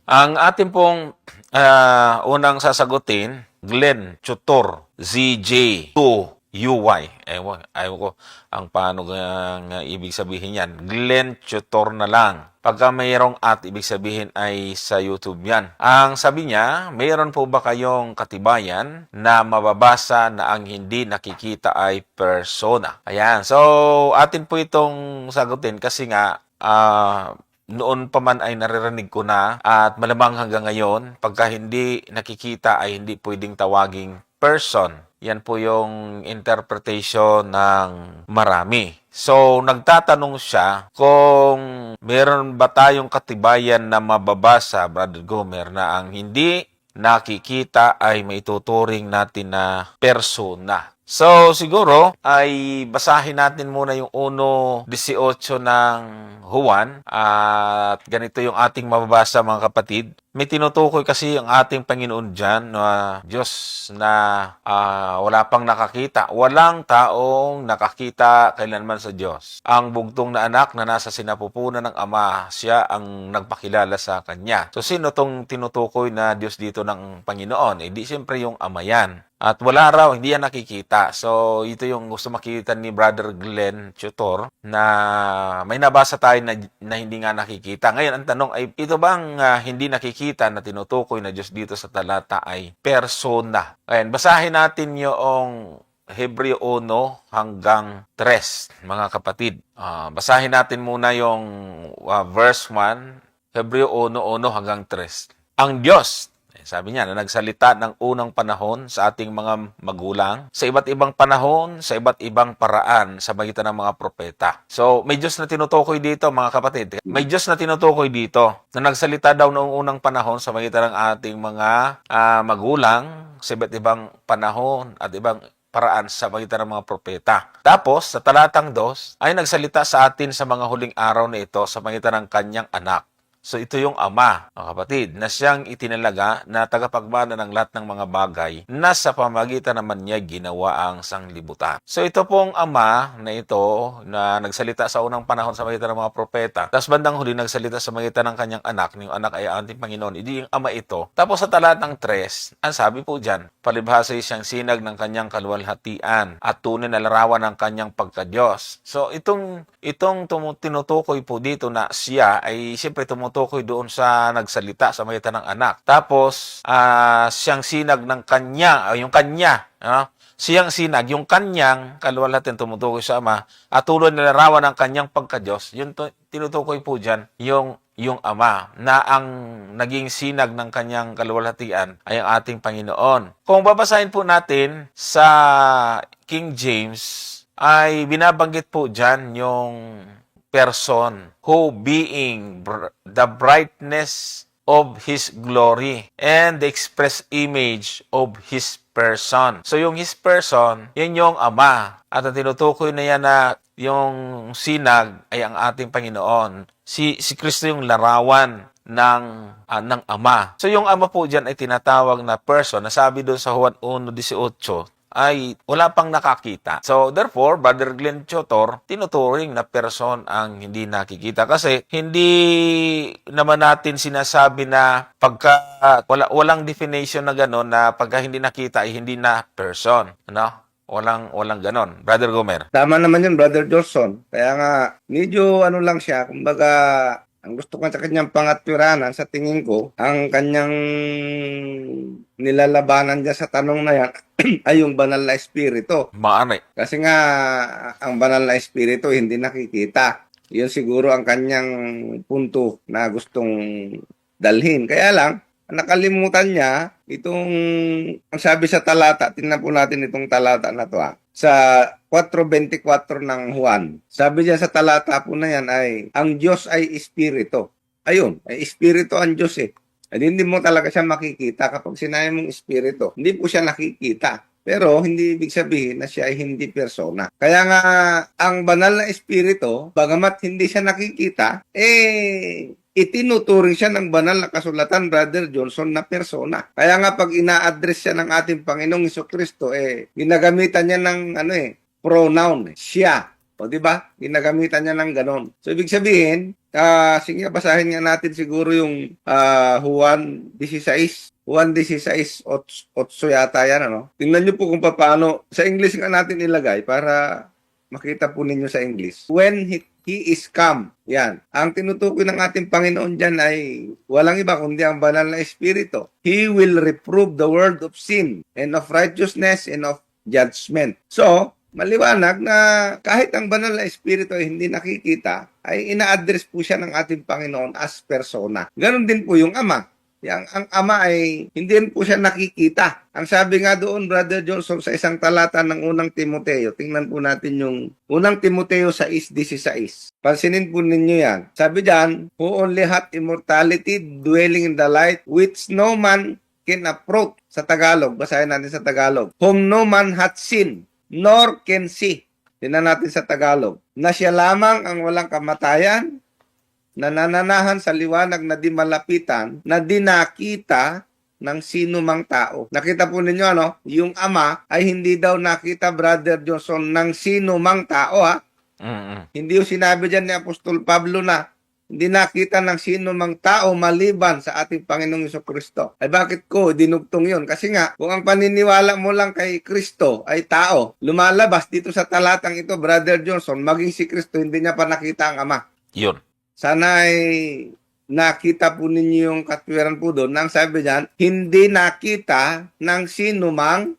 Ang ating pong unang sasagutin, Glenn Tutor, ZJ2UY. Ewan ko ang paano nga ibig sabihin yan. Glenn Tutor na lang. Pagka mayroong at, ibig sabihin ay sa YouTube yan. Ang sabi niya, mayroon po ba kayong katibayan na mababasa na ang hindi nakikita ay persona? Ayan. So, atin po itong sagutin kasi nga, noon pa man ay naririnig ko na at malamang hanggang ngayon, pagka hindi nakikita ay hindi pwedeng tawaging person. Yan po yung interpretation ng marami. So, nagtatanong siya kung meron ba tayong katibayan na mababasa, Brother Gomer, na ang hindi nakikita ay maituturing natin na persona. So, siguro ay basahin natin muna yung 1:18 ng Juan at ganito yung ating mababasa, mga kapatid. May tinutukoy kasi ang ating Panginoon dyan na Diyos na wala pang nakakita. Walang taong nakakita kailanman sa Diyos. Ang bugtong na anak na nasa sinapupunan ng Ama, siya ang nagpakilala sa Kanya. So, sino tong tinutukoy na Diyos dito ng Panginoon? Di siyempre yung Ama yan. At wala raw, hindi yan nakikita. So, ito yung gusto makita ni Brother Glenn Tutor na may nabasa tayo na hindi nga nakikita. Ngayon, ang tanong ay, ito bang hindi nakikita na tinutukoy na Diyos dito sa talata ay persona? Ayan, basahin natin yung Hebreo 1 hanggang 3, mga kapatid. Basahin natin muna yung verse 1, Hebreo 1:1 hanggang 3. Ang Diyos, sabi niya, na nagsalita ng unang panahon sa ating mga magulang, sa iba't ibang panahon, sa iba't ibang paraan, sa magitan ng mga propeta. So, may Diyos na tinutukoy dito, mga kapatid. May Diyos na tinutukoy dito, na nagsalita daw noong unang panahon sa magitan ng ating mga magulang, sa iba't ibang panahon at ibang paraan sa magitan ng mga propeta. Tapos, sa talatang 2, ay nagsalita sa atin sa mga huling araw na ito sa magitan ng kanyang anak. So, ito yung Ama, mga kapatid, na siyang itinalaga na tagapagmana ng lahat ng mga bagay na sa pamagitan naman niya ginawa ang sanglibutan. So, ito pong Ama na ito na nagsalita sa unang panahon sa magitan ng mga propeta. Tapos bandang huli nagsalita sa magitan ng kanyang anak. Yung anak ay ating Panginoon. Hindi yung Ama ito. Tapos sa talatang 3, ang sabi po dyan, palibhasa siyang sinag ng kanyang kaluwalhatian at tunay na larawan ng kanyang pagka-Diyos. So, itong tinutukoy po dito na siya ay siyempre tumutukoy doon sa nagsalita sa magitan ng anak. Tapos, siyang sinag ng kanya, yung kanya, siyang sinag, yung kanyang kaluwalhatian tumutukoy sa Ama, at tuloy na larawan ng kanyang pagka-Diyos. Yung tinutukoy po dyan, yung Ama, na ang naging sinag ng kanyang kaluwalhatian ay ang ating Panginoon. Kung babasahin po natin sa King James, ay binabanggit po dyan yung person who being the brightness of His glory and the express image of His person. So yung His person, yun yung Ama. At ang tinutukoy na yan na yung sinag ay ang ating Panginoon. Si Kristo yung larawan ng Ama. So yung Ama po dyan ay tinatawag na person. Nasabi doon sa Juan 1:18, ay wala pang nakakita. So, therefore, Brother Glenn Tutor, tinuturing na person ang hindi nakikita. Kasi, hindi naman natin sinasabi na pagka walang definition na gano'n na pagka hindi nakita ay hindi na person. Walang ganon. Brother Gomer. Tama naman yun, Brother Johnson. Kaya nga, medyo lang siya, kumbaga, ang gusto ko sa kanyang pangatwiranan, sa tingin ko, ang kanyang nilalabanan dyan sa tanong na yan ay yung banal na espiritu. Maari. Kasi nga, ang banal na espiritu hindi nakikita. Yun siguro ang kanyang punto na gustong dalhin. Kaya lang, nakalimutan niya itong, ang sabi sa talata, tingnan po natin itong talata na to sa 4:24 ng Juan. Sabi niya sa talata po na yan ay, ang Diyos ay espiritu. Ayun, ay espiritu ang Diyos eh. At hindi mo talaga siya makikita kapag sinabi mong espiritu. Hindi po siya nakikita. Pero hindi ibig sabihin na siya ay hindi persona. Kaya nga, ang banal na espiritu, bagamat hindi siya nakikita, itinuturing siya ng banal na kasulatan, Brother Johnson, na persona. Kaya nga pag ina-address siya ng ating Panginoong Hesuscristo, ginagamitan niya ng pronoun, siya. O, di ba? Ginagamitan niya ng ganon. So, ibig sabihin, sige, basahin nga natin siguro yung Juan 16. Juan 16, 8 yata yan, ano? Tingnan niyo po kung paano. Sa English nga natin ilagay para makita po ninyo sa English. When he is come. Yan. Ang tinutukoy ng ating Panginoon dyan ay walang iba kundi ang banal na Espiritu. He will reprove the world of sin and of righteousness and of judgment. So, maliwanag na kahit ang banal na Espiritu ay hindi nakikita, ay ina-address po siya ng ating Panginoon as persona. Ganon din po yung Ama. Ang Ama ay hindi po siya nakikita. Ang sabi nga doon, Brother Johnson, sa isang talata ng unang Timoteo, tingnan po natin yung unang Timoteo 6:16. Pansinin po ninyo yan. Sabi diyan, who only hath immortality, dwelling in the light, which no man can approach. Sa Tagalog, basahin natin sa Tagalog. Whom no man hath seen, nor can see. Tingnan natin sa Tagalog. Na siya lamang ang walang kamatayan, na nananahan sa liwanag na di malapitan, na di nakita ng sino mang tao. Nakita po ninyo, ano? Yung Ama ay hindi daw nakita, Brother Johnson, ng sino mang tao, ha? Hindi yung sinabi dyan ni Apostol Pablo na hindi nakita ng sino mang tao maliban sa ating Panginoong Jesucristo. Ay bakit ko dinugtong yun? Kasi nga, kung ang paniniwala mo lang kay Kristo ay tao, lumalabas dito sa talatang ito, Brother Johnson, maging si Kristo, hindi niya pa nakita ang Ama. Yun. Sana ay nakita po ninyo yung katwiran po doon. Nang sabi diyan, hindi nakita ng sino mang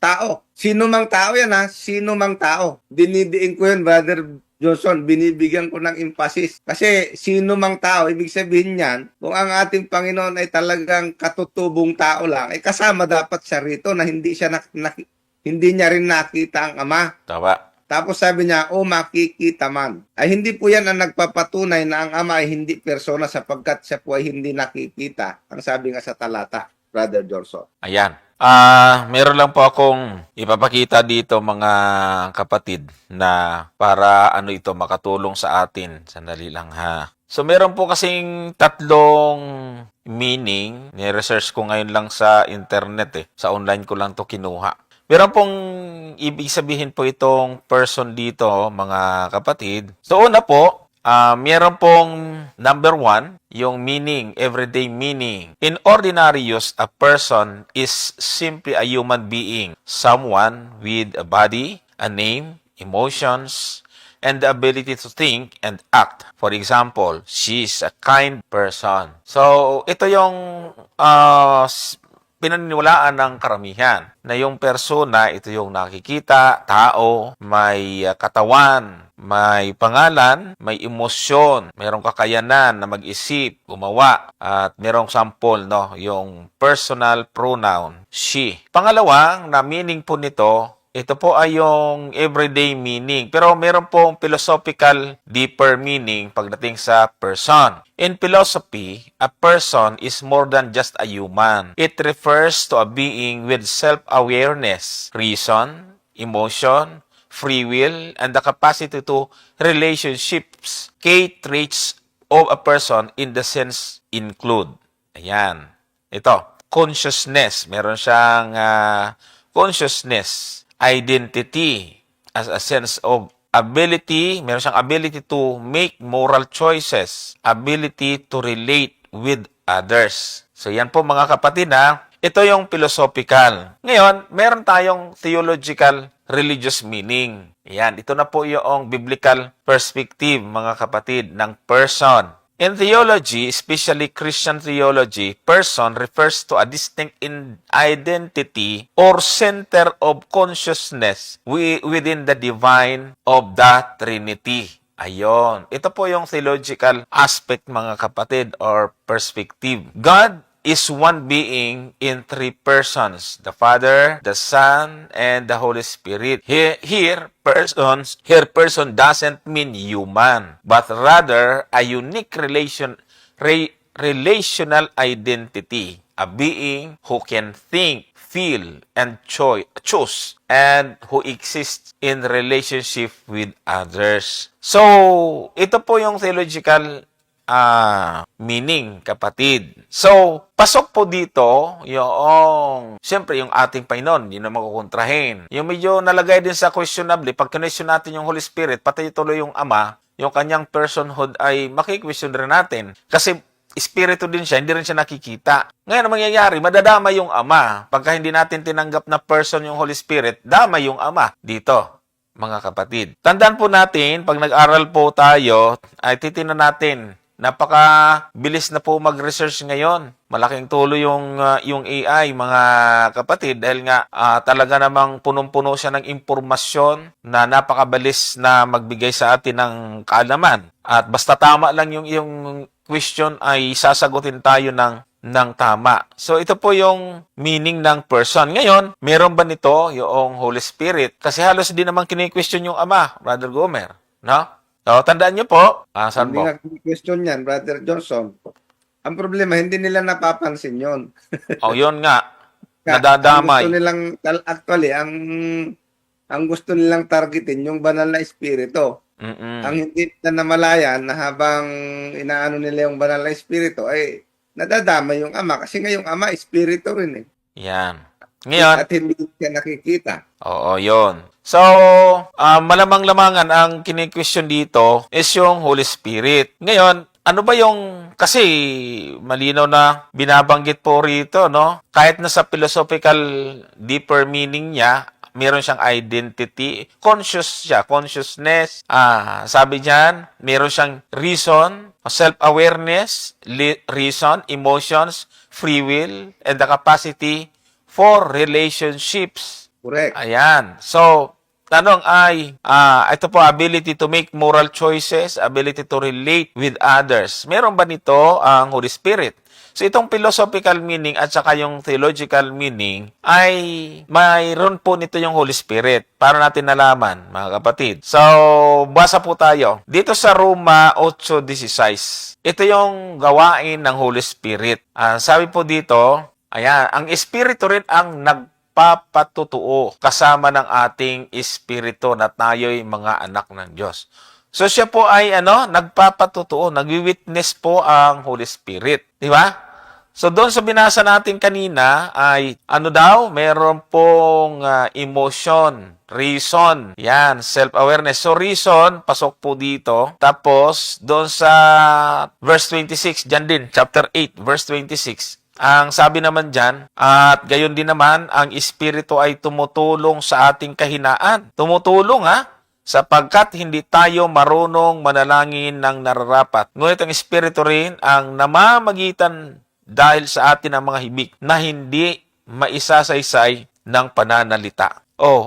tao. Sino mang tao yan, ha? Sino mang tao. Dinidiin ko yun, Brother Johnson. Binibigyan ko ng emphasis. Kasi sino mang tao, ibig sabihin yan, kung ang ating Panginoon ay talagang katutubong tao lang, ay kasama dapat siya rito na hindi hindi niya rin nakita ang Ama. Tama. Tapos sabi niya, o makikita man. Ay hindi po yan ang nagpapatunay na ang Ama ay hindi persona sapagkat siya po ay hindi nakikita. Ang sabi nga sa talata, Brother Johnson. Ayan. Meron lang po akong ipapakita dito mga kapatid na para ito makatulong sa atin. Sandali lang ha. So meron po kasing tatlong meaning. Ni-research ko ngayon lang sa internet Sa online ko lang to kinuha. Meron pong ibig sabihin po itong person dito, mga kapatid. So una po, meron pong number 1, yung meaning, everyday meaning. In ordinary use, a person is simply a human being, someone with a body, a name, emotions, and the ability to think and act. For example, she's a kind person. So ito yung pinaniniwalaan ng karamihan na yung persona, ito yung nakikita, tao, may katawan, may pangalan, may emosyon, mayroong kakayanan na mag-isip, gumawa, at mayroong sample, yung personal pronoun, she. Pangalawang na meaning po nito, ito po ay yung everyday meaning. Pero meron pong philosophical deeper meaning pagdating sa person. In philosophy, a person is more than just a human. It refers to a being with self-awareness, reason, emotion, free will, and the capacity to relationships. Key traits of a person in the sense include. Ayan. Ito, consciousness. Meron siyang consciousness. Identity as a sense of ability, meron siyang ability to make moral choices, ability to relate with others. So yan po mga kapatid ito yung philosophical. Ngayon, meron tayong theological religious meaning. Yan, ito na po yung biblical perspective mga kapatid ng person. In theology, especially Christian theology, person refers to a distinct identity or center of consciousness within the divine of the Trinity. Ayon. Ito po yung theological aspect mga kapatid or perspective. God is one being in 3 persons, the Father, the Son, and the Holy Spirit. Here person doesn't mean human, but rather a unique relational identity, a being who can think, feel, and choose, and who exists in relationship with others. So, ito po yung theological meaning, kapatid. So, pasok po dito siyempre, yung ating Panginoon, yun ang makukontrahin. Yung medyo nalagay din sa questionable, pag question natin yung Holy Spirit, pati tuloy yung Ama, yung kanyang personhood ay makikwisyon rin natin. Kasi Espiritu din siya, hindi rin siya nakikita. Ngayon, ang mangyayari, madadama yung Ama. Pagka hindi natin tinanggap na person yung Holy Spirit, dama yung Ama dito, mga kapatid. Tandaan po natin, pag nag-aral po tayo, ay titingnan natin, napaka-bilis na po mag-research ngayon. Malaking tuloy yung AI, mga kapatid, dahil nga talaga namang punong-puno siya ng impormasyon na napakabilis na magbigay sa atin ng kaalaman. At basta tama lang yung question ay sasagutin tayo ng tama. So, ito po yung meaning ng person. Ngayon, meron ba nito yung Holy Spirit? Kasi halos hindi naman kini-question yung Ama, Brother Gomer. No? So, tandaan nyo po. Saan Hindi po? nga question yan, Brother Johnson. Ang problema, hindi nila napapansin yon. Yun nga. Ang Nadadamay. gusto nilang, actually, ang gusto nilang targetin yung banal na espiritu. Ang hindi na namalayan na habang inaano nila yung banal na espiritu ay nadadama yung Ama kasi nga yung Ama espiritu rin eh. Yan. Ngayon, At hindi siya nakikita. oo, yun. So, malamang-lamangan ang kini-question dito is yung Holy Spirit. Ngayon, ano ba yung, kasi malinaw na binabanggit po rito, no? Kahit na sa philosophical deeper meaning niya, meron siyang identity, consciousness. Sabi diyan, meron siyang reason, self-awareness, reason, emotions, free will, and the capacity for relationships. Correct. Ayan. So, tanong ay, ito po, ability to make moral choices, ability to relate with others. Meron ba nito ang Holy Spirit? So, itong philosophical meaning at saka yung theological meaning ay mayroon po nito yung Holy Spirit para natin nalaman, mga kapatid. So, basa po tayo. Dito sa Roma 8:16, ito yung gawain ng Holy Spirit. Sabi po dito, ayan, ang Espiritu rin ang nagpapatutuo kasama ng ating Espiritu na tayo'y mga anak ng Diyos. So, siya po ay nagpapatutuo, nagwi-witness po ang Holy Spirit. Di ba? So, doon sa binasa natin kanina ay, meron pong emotion, reason, yan, self-awareness. So, reason, pasok po dito. Tapos, doon sa verse 26, dyan din, chapter 8, verse 26. Ang sabi naman dyan, at gayon din naman, ang Espiritu ay tumutulong sa ating kahinaan. Tumutulong, sapagkat hindi tayo marunong manalangin ng nararapat. Ngunit ang Espiritu rin ang namamagitan dahil sa atin ang mga hibik na hindi maisasaysay ng pananalita.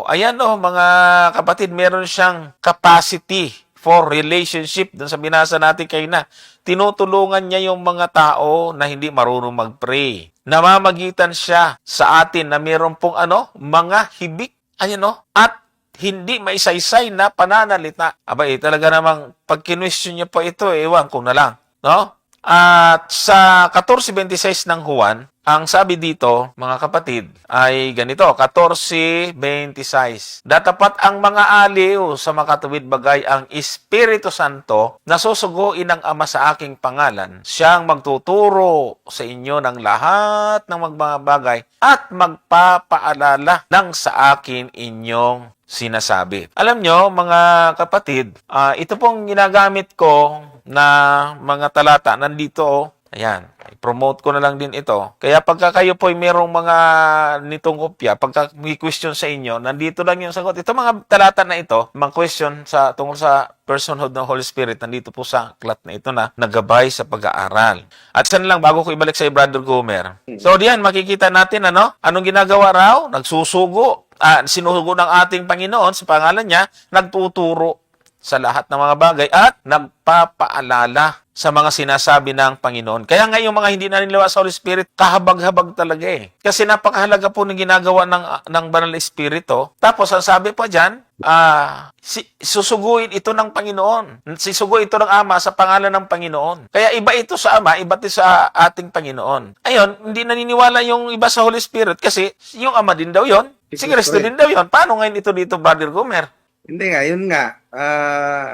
Ayan mga kapatid, meron siyang capacity for relationship. Doon sa binasa natin kayo na, tinutulungan niya yung mga tao na hindi marunong mag-pray. Namamagitan siya sa atin na meron pong mga hibik. At hindi maisaysay na pananalita. Talaga namang pag kinwestiyon niya pa ito, ewan ko na lang. No? At sa 14:26 ng Juan, ang sabi dito, mga kapatid, ay ganito, 14:26. Datapat ang mga aliw sa makatuwid bagay ang Espiritu Santo na susuguin ng Ama sa aking pangalan. Siyang magtuturo sa inyo ng lahat ng mga bagay at magpapaalala ng sa akin inyong sinasabi. Alam nyo, mga kapatid, ito pong ginagamit ko na mga talata, nandito, ayan, i-promote ko na lang din ito. Kaya pagka kayo po ay merong mga nitong kopya, pagka may question sa inyo, nandito lang yung sagot. Ito mga talata na ito, mga question tungkol sa personhood ng Holy Spirit, nandito po sa aklat na ito na nagabay sa pag-aaral. At sana lang, bago ko ibalik sa Brother Gomer. So, diyan, makikita natin, anong ginagawa raw? Nagsusugo. Sinusugo ng ating Panginoon sa pangalan niya, nagtuturo sa lahat ng mga bagay at nagpapaalala sa mga sinasabi ng Panginoon. Kaya nga yung mga hindi naniniwala sa Holy Spirit, kahabag-habag talaga eh. Kasi napakahalaga po ng ginagawa ng Banal na Espiritu. Tapos ang sabi pa dyan, susuguin ito ng Panginoon. Sisuguin ito ng Ama sa pangalan ng Panginoon. Kaya iba ito sa Ama, iba ito sa ating Panginoon. Ayun, hindi naniniwala yung iba sa Holy Spirit kasi yung Ama din daw yon. Si Kristo din daw yon. Paano ngayon ito dito, Brother Gomer? Hindi nga, yun nga.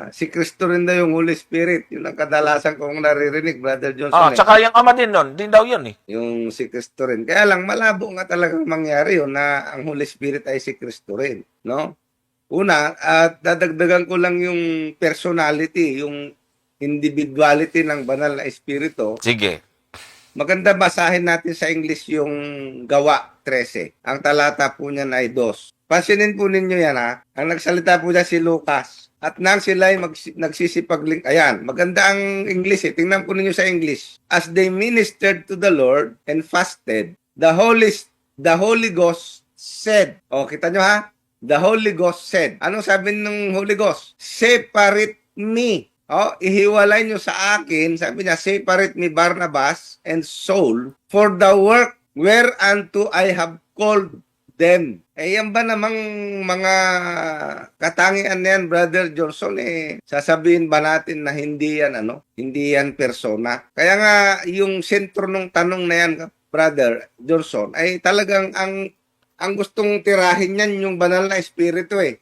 Si Kristo rin daw yung Holy Spirit. Yun ang kadalasan kong naririnig, Brother Johnson. Tsaka yung ama din nun, din daw yun eh. Yung si Kristo rin. Kaya lang, malabo nga talagang mangyari yun na ang Holy Spirit ay si Kristo rin. No? Una, at dadagdagan ko lang yung personality, yung individuality ng banal na espiritu. Sige. Maganda basahin natin sa English yung Gawa 13. Ang talata po niyan ay 2. Pansinin po ninyo yan ha. Ang nagsalita po dyan si Lucas. At nang sila ay nagsisipagling... Ayan, maganda ang English eh. Tingnan po ninyo sa English. As they ministered to the Lord and fasted, the Holy Ghost said. O, kita nyo ha? The Holy Ghost said. Anong sabi ng Holy Ghost? Separate me. Ihiwalay nyo sa akin, sabi niya, separate me Barnabas and Saul for the work whereunto I have called them. Yan ba namang mga katangian na yan, Brother Johnson, sasabihin ba natin na hindi yan, hindi yan persona? Kaya nga, yung sentro ng tanong na yan, Brother Johnson, ay talagang ang gustong tirahin yan yung banal na espiritu eh.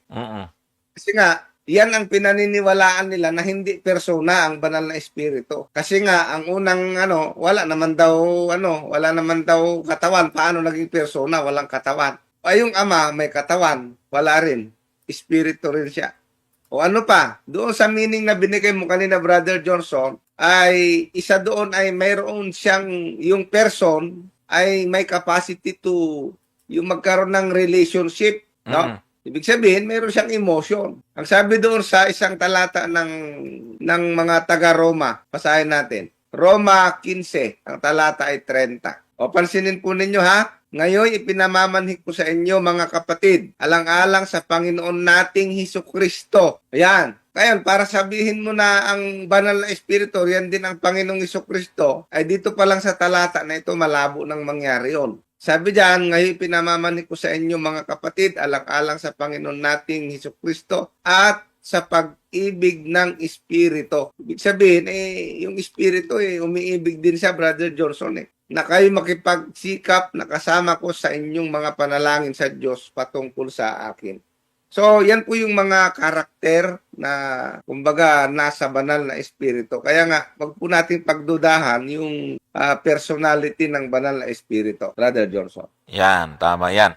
Kasi nga, yan ang pinaniniwalaan nila na hindi persona ang banal na espiritu. Kasi nga, ang unang wala naman daw katawan. Paano naging persona? Walang katawan. Ay yung ama may katawan, wala rin. Espiritu rin siya. O ano pa? Doon sa meaning na binigay mo kanina, Brother Johnson, ay isa doon ay mayroon siyang, yung person ay may capacity to yung magkaroon ng relationship, no? Ibig sabihin, mayroon siyang emotion. Ang sabi doon sa isang talata ng mga taga-Roma, basahin natin. Roma 15, ang talata ay 30. O pansinin po ninyo ha, ngayon ipinamamanhik ko sa inyo mga kapatid, alang-alang sa Panginoon nating Hesukristo. Ayan. Ngayon, para sabihin mo na ang banal na espiritu, yan din ang Panginoong Hesukristo, ay dito pa lang sa talata na ito, malabo nang mangyari yon. Sabi diyan, ngayon pinamamanik ko sa inyo mga kapatid, alang-alang sa Panginoon nating Hesukristo at sa pag-ibig ng Espiritu. Ibig sabihin, yung Espiritu, umiibig din siya, Brother Johnson, na kayo makipagsikap na kasama ko sa inyong mga panalangin sa Diyos patungkol sa akin. So, yan po yung mga karakter na, kumbaga, nasa banal na espiritu. Kaya nga, wag po natin pagdudahan yung personality ng banal na espiritu. Brother Johnson. Yan, tama yan.